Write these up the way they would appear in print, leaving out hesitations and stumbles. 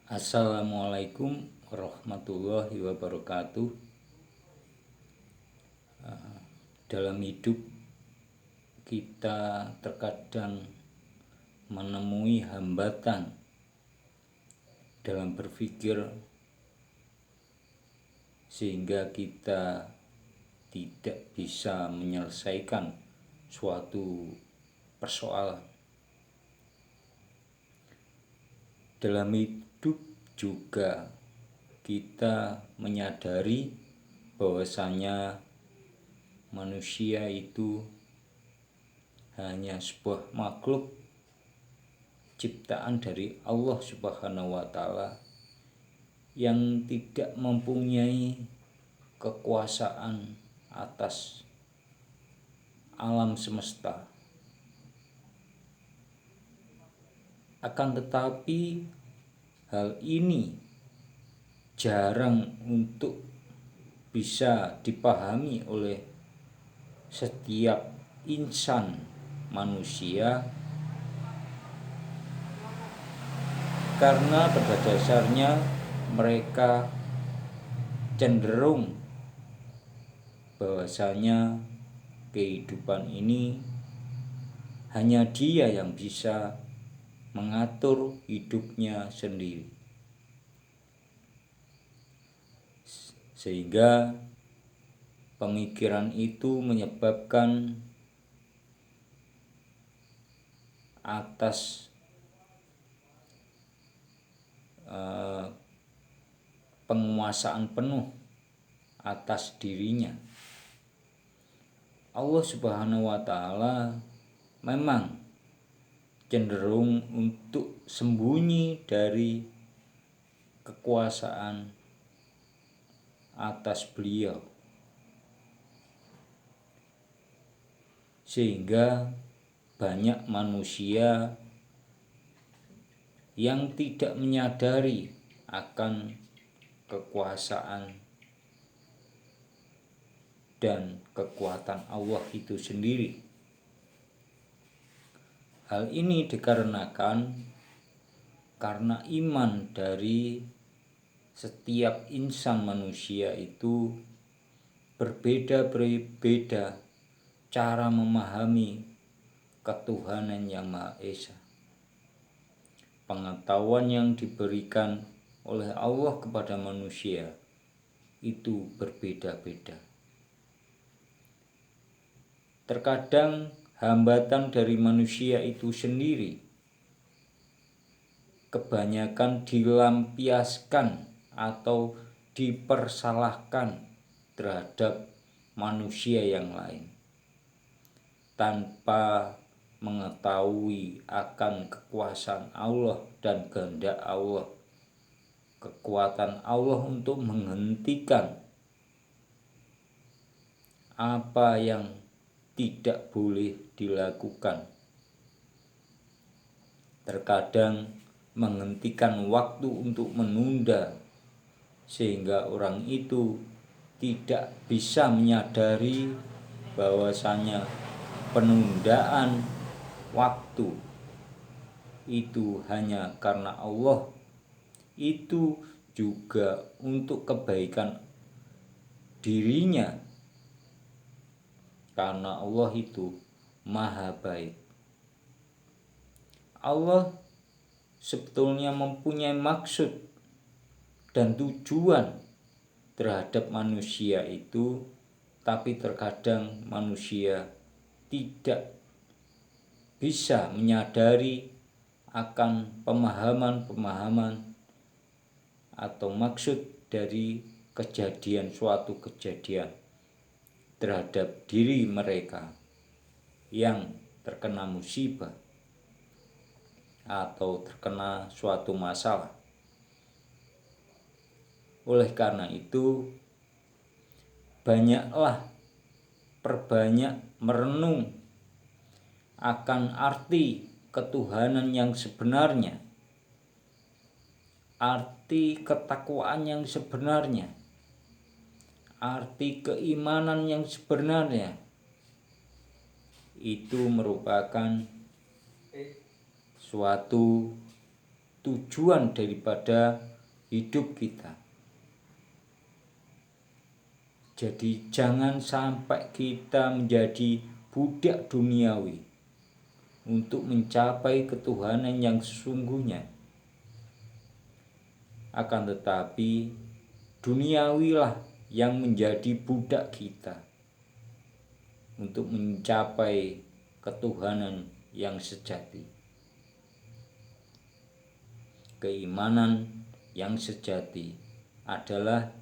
Assalamualaikum warahmatullahi wabarakatuh. Dalam hidup kita terkadang menemui hambatan dalam berpikir sehingga kita tidak bisa menyelesaikan suatu persoalan. Dalam hidup juga kita menyadari bahwasanya manusia itu hanya sebuah makhluk ciptaan dari Allah Subhanahu wa Ta'ala yang tidak mempunyai kekuasaan atas alam semesta. Akan tetapi hal ini jarang untuk bisa dipahami oleh setiap insan manusia, karena pada dasarnya mereka cenderung bahwasanya kehidupan ini hanya dia yang bisa mengatur hidupnya sendiri, sehingga pemikiran itu menyebabkan atas penguasaan penuh atas dirinya. Allah Subhanahu wa Ta'ala memang cenderung untuk sembunyi dari kekuasaan atas beliau, sehingga banyak manusia yang tidak menyadari akan kekuasaan dan kekuatan Allah itu sendiri. Hal ini dikarenakan karena iman dari setiap insan manusia itu berbeda-beda cara memahami ketuhanan yang Maha Esa. Pengetahuan yang diberikan oleh Allah kepada manusia itu berbeda-beda. Terkadang hambatan dari manusia itu sendiri kebanyakan dilampiaskan atau dipersalahkan terhadap manusia yang lain tanpa mengetahui akan kekuasaan Allah dan kehendak Allah, kekuatan Allah untuk menghentikan apa yang tidak boleh dilakukan. Terkadang menghentikan waktu untuk menunda, sehingga orang itu tidak bisa menyadari bahwasanya penundaan waktu itu hanya karena Allah, itu juga untuk kebaikan dirinya, karena Allah itu maha baik. Allah sebetulnya mempunyai maksud dan tujuan terhadap manusia itu, tapi terkadang manusia tidak bisa menyadari akan pemahaman atau maksud dari suatu kejadian terhadap diri mereka yang terkena musibah atau terkena suatu masalah. Oleh karena itu, perbanyak merenung akan arti ketuhanan yang sebenarnya, arti ketakwaan yang sebenarnya, arti keimanan yang sebenarnya. Itu merupakan suatu tujuan daripada hidup kita. Jadi jangan sampai kita menjadi budak duniawi untuk mencapai ketuhanan yang sesungguhnya. Akan tetapi duniawilah yang menjadi budak kita untuk mencapai ketuhanan yang sejati. Keimanan yang sejati adalah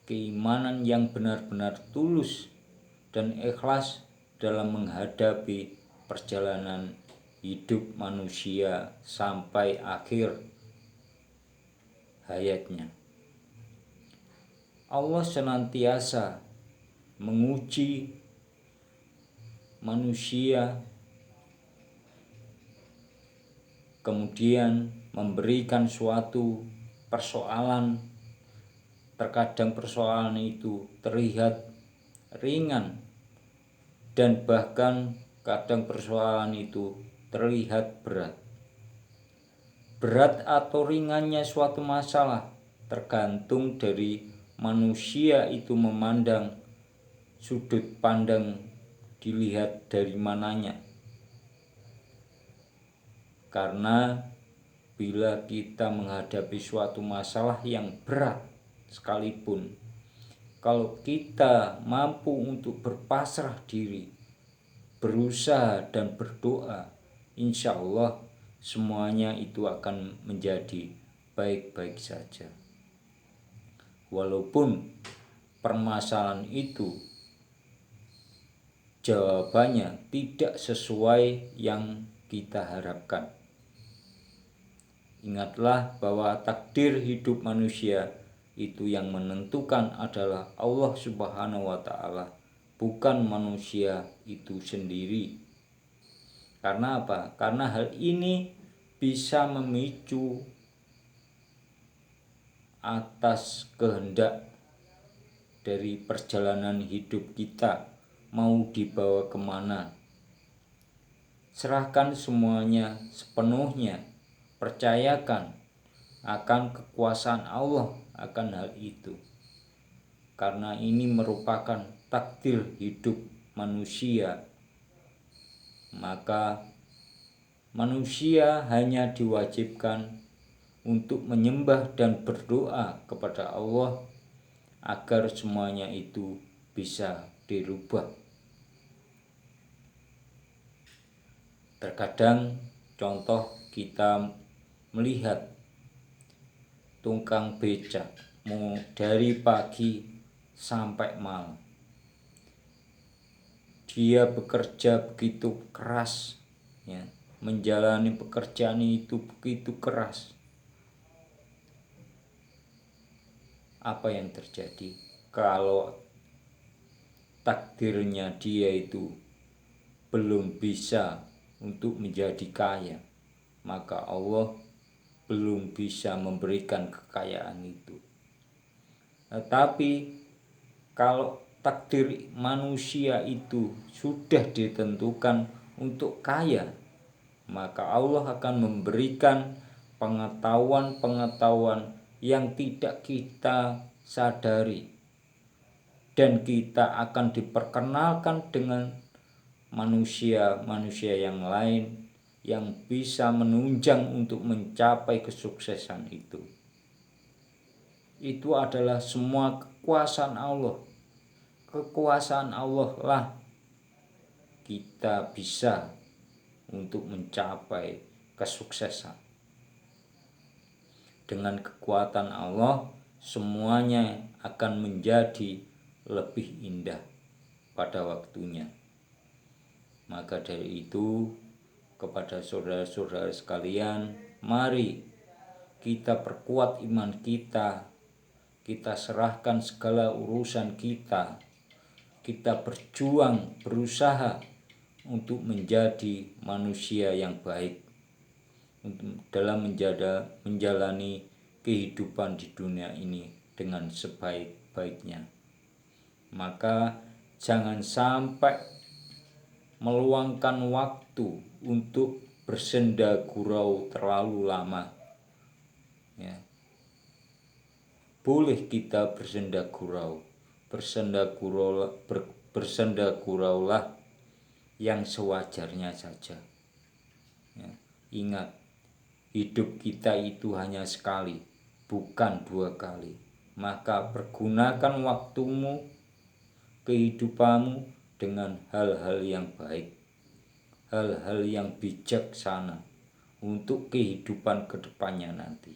keimanan yang benar-benar tulus dan ikhlas dalam menghadapi perjalanan hidup manusia sampai akhir hayatnya. Allah senantiasa menguji manusia, kemudian memberikan suatu persoalan. Terkadang persoalan itu terlihat ringan dan bahkan kadang persoalan itu terlihat berat. Berat atau ringannya suatu masalah tergantung dari manusia itu memandang, sudut pandang dilihat dari mananya. Karena bila kita menghadapi suatu masalah yang berat sekalipun, kalau kita mampu untuk berpasrah diri, berusaha dan berdoa, insya Allah semuanya itu akan menjadi baik-baik saja. Walaupun permasalahan itu jawabannya tidak sesuai yang kita harapkan. Ingatlah bahwa takdir hidup manusia itu yang menentukan adalah Allah Subhanahu wa Ta'ala, bukan manusia itu sendiri. Karena apa? Karena hal ini bisa memicu atas kehendak dari perjalanan hidup kita mau dibawa kemana. Serahkan semuanya sepenuhnya, percayakan akan kekuasaan Allah akan hal itu, karena ini merupakan takdir hidup manusia. Maka manusia hanya diwajibkan untuk menyembah dan berdoa kepada Allah agar semuanya itu bisa dirubah. Terkadang contoh kita melihat tukang becak mau dari pagi sampai malam. Dia bekerja begitu keras, ya, menjalani pekerjaan itu begitu keras. Apa yang terjadi kalau takdirnya dia itu belum bisa untuk menjadi kaya? Maka Allah belum bisa memberikan kekayaan itu. Tetapi kalau takdir manusia itu sudah ditentukan untuk kaya, maka Allah akan memberikan pengetahuan-pengetahuan yang tidak kita sadari, dan kita akan diperkenalkan dengan manusia-manusia yang lain yang bisa menunjang untuk mencapai kesuksesan itu. Itu adalah semua kekuasaan Allah. Kekuasaan Allah lah kita bisa untuk mencapai kesuksesan. Dengan kekuatan Allah semuanya akan menjadi lebih indah pada waktunya. Maka dari itu, kepada saudara-saudara sekalian, mari kita perkuat iman kita, kita serahkan segala urusan kita, kita berjuang, berusaha untuk menjadi manusia yang baik, dalam menjalani kehidupan di dunia ini dengan sebaik-baiknya. Maka jangan sampai meluangkan waktu untuk bersenda gurau terlalu lama. Ya. Boleh kita bersenda gurau, bersenda guraulah yang sewajarnya saja. Ya. Ingat, hidup kita itu hanya sekali, bukan 2 kali. Maka pergunakan waktumu, kehidupanmu dengan hal-hal yang baik, hal-hal yang bijaksana untuk kehidupan kedepannya nanti.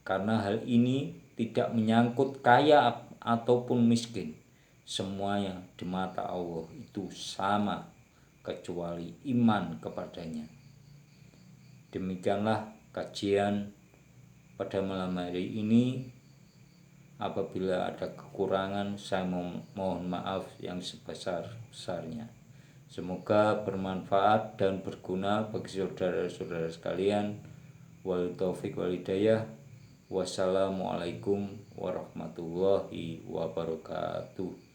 Karena hal ini tidak menyangkut kaya ataupun miskin. Semuanya di mata Allah itu sama, kecuali iman kepadanya. Demikianlah kajian pada malam hari ini. Apabila ada kekurangan, saya mohon maaf yang sebesar-besarnya. Semoga bermanfaat dan berguna bagi saudara-saudara sekalian. Wal taufiq wal hidayah. Wassalamualaikum warahmatullahi wabarakatuh.